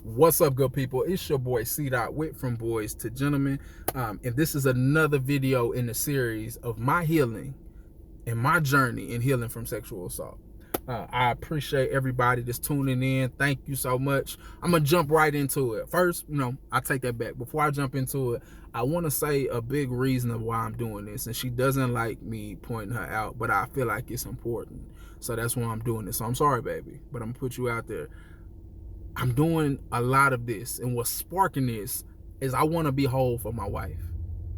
What's up, good people? It's your boy C. Wit from Boys to Gentlemen, and this is another video in the series of my healing and my journey in healing from sexual assault. I appreciate everybody that's tuning in. Thank you so much. I'm gonna jump right into it. First, I take that back. Before I jump into it, I want to say a big reason of why I'm doing this, and she doesn't like me pointing her out, but I feel like it's important, so that's why I'm doing this. So I'm sorry, baby, but I'm gonna put you out there. I'm doing a lot of this, and what's sparking this is I want to be whole for my wife.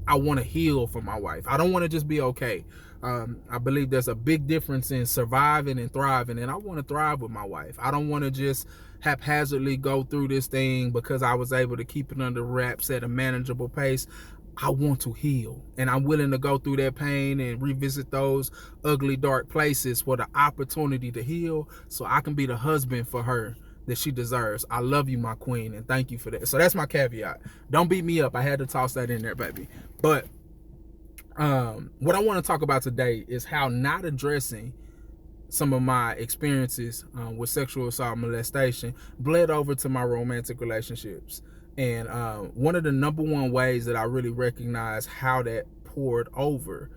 I want to heal for my wife. I don't want to just be okay. I believe there's a big difference in surviving and thriving, and I want to thrive with my wife. I don't want to just haphazardly go through this thing because I was able to keep it under wraps at a manageable pace. I want to heal, and I'm willing to go through that pain and revisit those ugly, dark places for the opportunity to heal so I can be the husband for her that she deserves. I love you, my queen, and thank you for that. So that's my caveat. Don't beat me up. I had to toss that in there, baby. But what I want to talk about today is how not addressing some of my experiences with sexual assault, molestation, bled over to my romantic relationships. And one of the number one ways that I really recognized how that poured over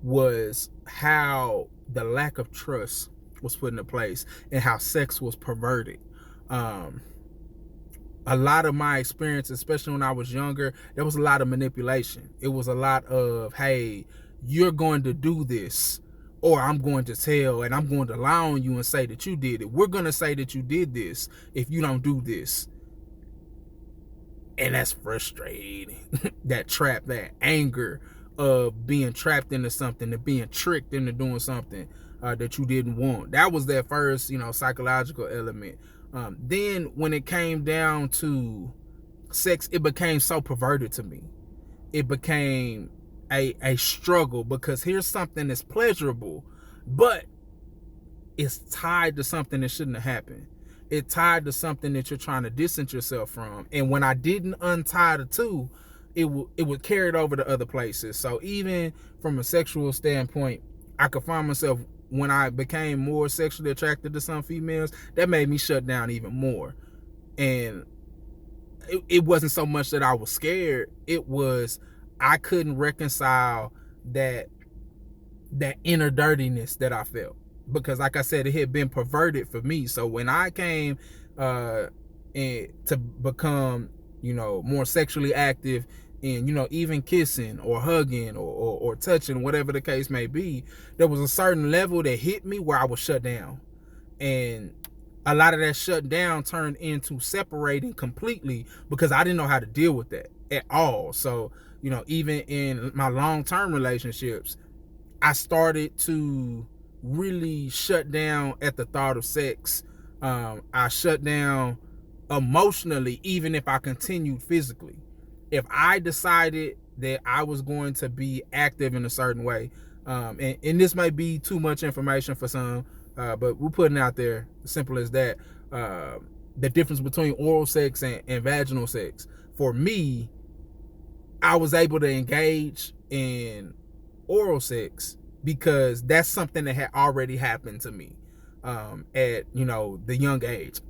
was how the lack of trust was put into place and how sex was perverted. A lot of my experience, especially when I was younger, there was a lot of manipulation. It was a lot of, hey, you're going to do this, or I'm going to tell, and I'm going to lie on you and say that you did it. We're going to say that you did this if you don't do this. And that's frustrating. That trap, that anger of being trapped into something, and being tricked into doing something that you didn't want. That was that first, psychological element. Then when it came down to sex, it became so perverted to me. It became a struggle, because here's something that's pleasurable, but it's tied to something that shouldn't have happened. It's tied to something that you're trying to distance yourself from. And when I didn't untie the two, it would carry it over to other places. So even from a sexual standpoint, I could find myself, when I became more sexually attracted to some females, that made me shut down even more. And it wasn't so much that I was scared. It was, I couldn't reconcile that inner dirtiness that I felt, because like I said, it had been perverted for me. So when I came and to become, more sexually active, and even kissing or hugging or touching, whatever the case may be, there was a certain level that hit me where I was shut down. And a lot of that shut down turned into separating completely, because I didn't know how to deal with that at all. So, even in my long-term relationships, I started to really shut down at the thought of sex. I shut down emotionally, even if I continued physically. If I decided that I was going to be active in a certain way, and this might be too much information for some, but we're putting out there, simple as that, the difference between oral sex and vaginal sex. For me, I was able to engage in oral sex because that's something that had already happened to me at, the young age.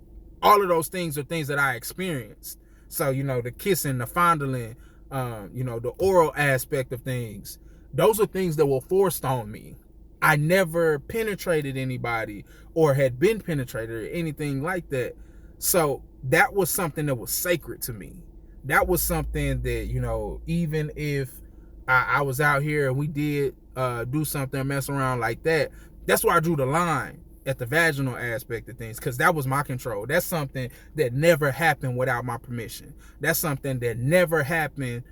All of those things are things that I experienced. So, the kissing, the fondling, the oral aspect of things, those are things that were forced on me. I never penetrated anybody or had been penetrated or anything like that. So that was something that was sacred to me. That was something that, even if I was out here and we did do something, mess around like that, that's where I drew the line at the vaginal aspect of things, because that was my control. That's something that never happened without my permission. That's something that never happened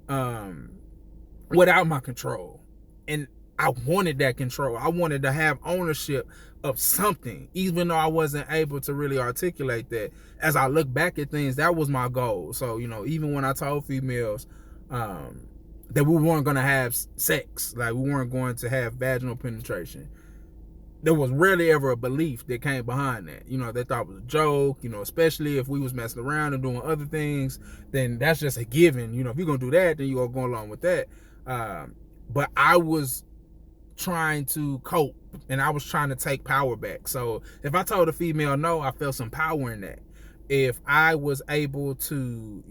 without my control. And I wanted that control. I wanted to have ownership of something, even though I wasn't able to really articulate that. As I look back at things, that was my goal. So, even when I told females that we weren't going to have sex, like we weren't going to have vaginal penetration, there was rarely ever a belief that came behind that. They thought it was a joke, especially if we was messing around and doing other things, then that's just a given. If you're going to do that, then you're going to go along with that. But I was trying to cope, and I was trying to take power back. So if I told a female no, I felt some power in that. if I was able to,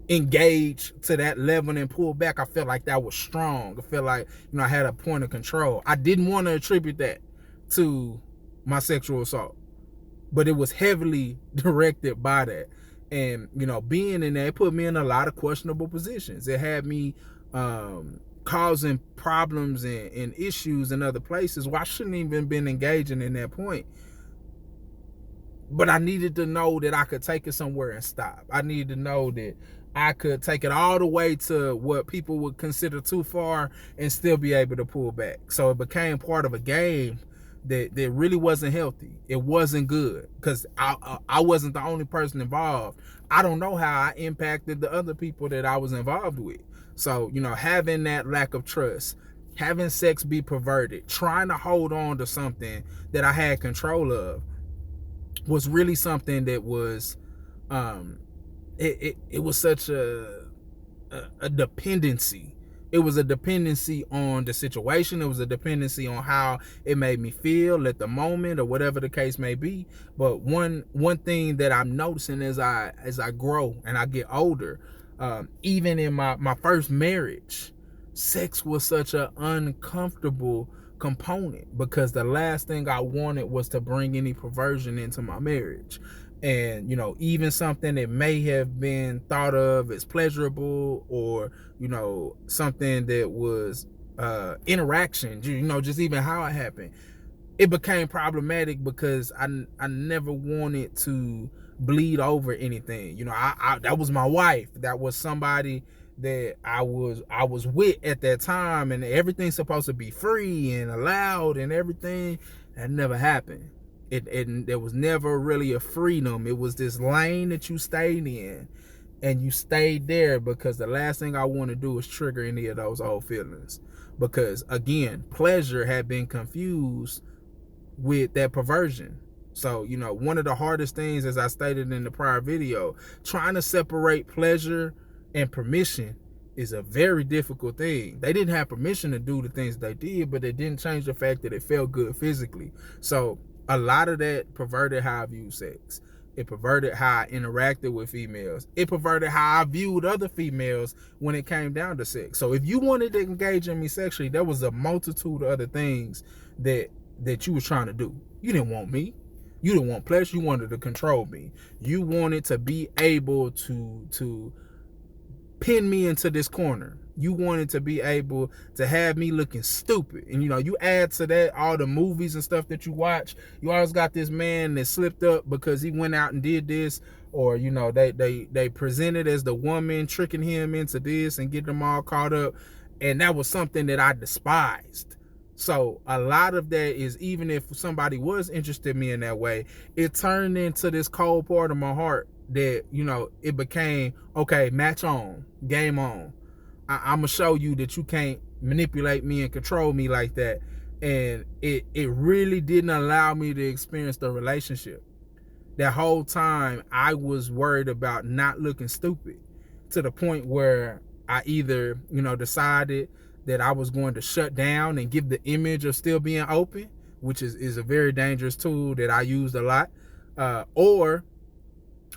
engage to that level and pull back, I felt like that was strong. I felt like, I had a point of control. I didn't want to attribute that to my sexual assault, but it was heavily directed by that. And, being in there, it put me in a lot of questionable positions. It had me causing problems and issues in other places where I shouldn't even been engaging in that point. But I needed to know that I could take it somewhere and stop. I needed to know that I could take it all the way to what people would consider too far and still be able to pull back. So it became part of a game that really wasn't healthy. It wasn't good because I wasn't the only person involved. I don't know how I impacted the other people that I was involved with. So, having that lack of trust, having sex be perverted, trying to hold on to something that I had control of was really something that was it was such a dependency. It was a dependency on the situation. It was a dependency on how it made me feel at the moment or whatever the case may be. But one thing that I'm noticing as I grow and I get older, even in my first marriage, sex was such an uncomfortable component because the last thing I wanted was to bring any perversion into my marriage. And, even something that may have been thought of as pleasurable or, something that was interaction, just even how it happened, it became problematic because I never wanted to bleed over anything. I that was my wife. That was somebody that I was with at that time, and everything's supposed to be free and allowed and everything. That never happened. There was never really a freedom. It was this lane that you stayed in, and you stayed there because the last thing I want to do is trigger any of those old feelings. Because again, pleasure had been confused with that perversion. So, one of the hardest things, as I stated in the prior video, trying to separate pleasure and permission is a very difficult thing. They didn't have permission to do the things they did, but it didn't change the fact that it felt good physically. So a lot of that perverted how I viewed sex. It perverted how I interacted with females. It perverted how I viewed other females when it came down to sex. So if you wanted to engage in me sexually, there was a multitude of other things that you were trying to do. You didn't want me. You didn't want pleasure. You wanted to control me. You wanted to be able to pin me into this corner. You wanted to be able to have me looking stupid. And you add to that all the movies and stuff that you watch. You always got this man that slipped up because he went out and did this, or they presented as the woman tricking him into this and getting them all caught up. And that was something that I despised. So a lot of that is, even if somebody was interested in me in that way, it turned into this cold part of my heart that, it became, okay, match on, game on. I'm gonna show you that you can't manipulate me and control me like that. And it really didn't allow me to experience the relationship. That whole time I was worried about not looking stupid, to the point where I either, decided that I was going to shut down and give the image of still being open, which is a very dangerous tool that I used a lot, or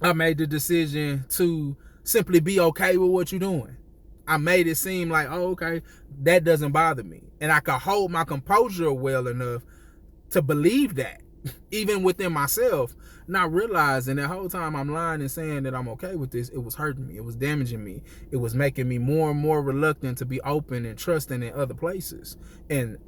I made the decision to simply be okay with what you're doing. I made it seem like, oh, okay, that doesn't bother me. And I could hold my composure well enough to believe that, even within myself, not realizing that whole time I'm lying and saying that I'm okay with this, it was hurting me. It was damaging me. It was making me more and more reluctant to be open and trusting in other places. And,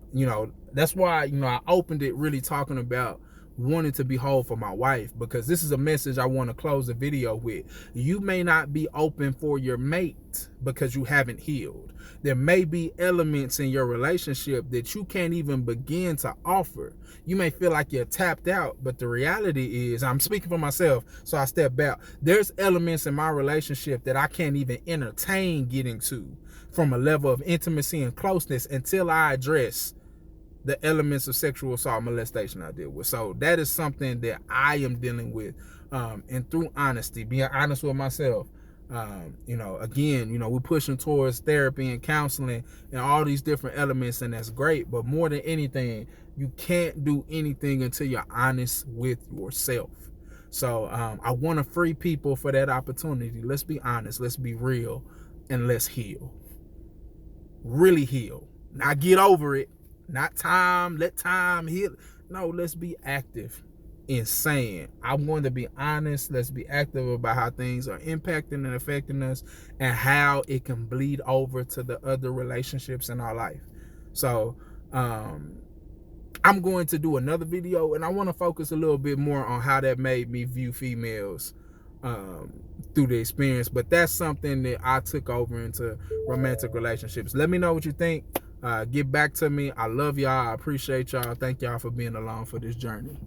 that's why, I opened it really talking about wanting to be whole for my wife, because this is a message I want to close the video with. You may not be open for your mate because you haven't healed. There may be elements in your relationship that you can't even begin to offer. You may feel like you're tapped out, but the reality is, I'm speaking for myself, so I step back. There's elements in my relationship that I can't even entertain getting to from a level of intimacy and closeness until I address the elements of sexual assault, molestation I deal with. So that is something that I am dealing with, and through honesty, being honest with myself. Again, we're pushing towards therapy and counseling and all these different elements, and that's great. But more than anything, You can't do anything until you're honest with yourself. So I want to free people for that opportunity. Let's be honest, let's be real, and let's heal. Really heal. Not get over it. Not let time heal. No, let's be active in saying, I want to be honest. Let's be active about how things are impacting and affecting us and how it can bleed over to the other relationships in our life. So I'm going to do another video, and I want to focus a little bit more on how that made me view females through the experience. But that's something that I took over into romantic relationships. Let me know what you think. Get back to me. I love y'all. I appreciate y'all. Thank y'all for being along for this journey.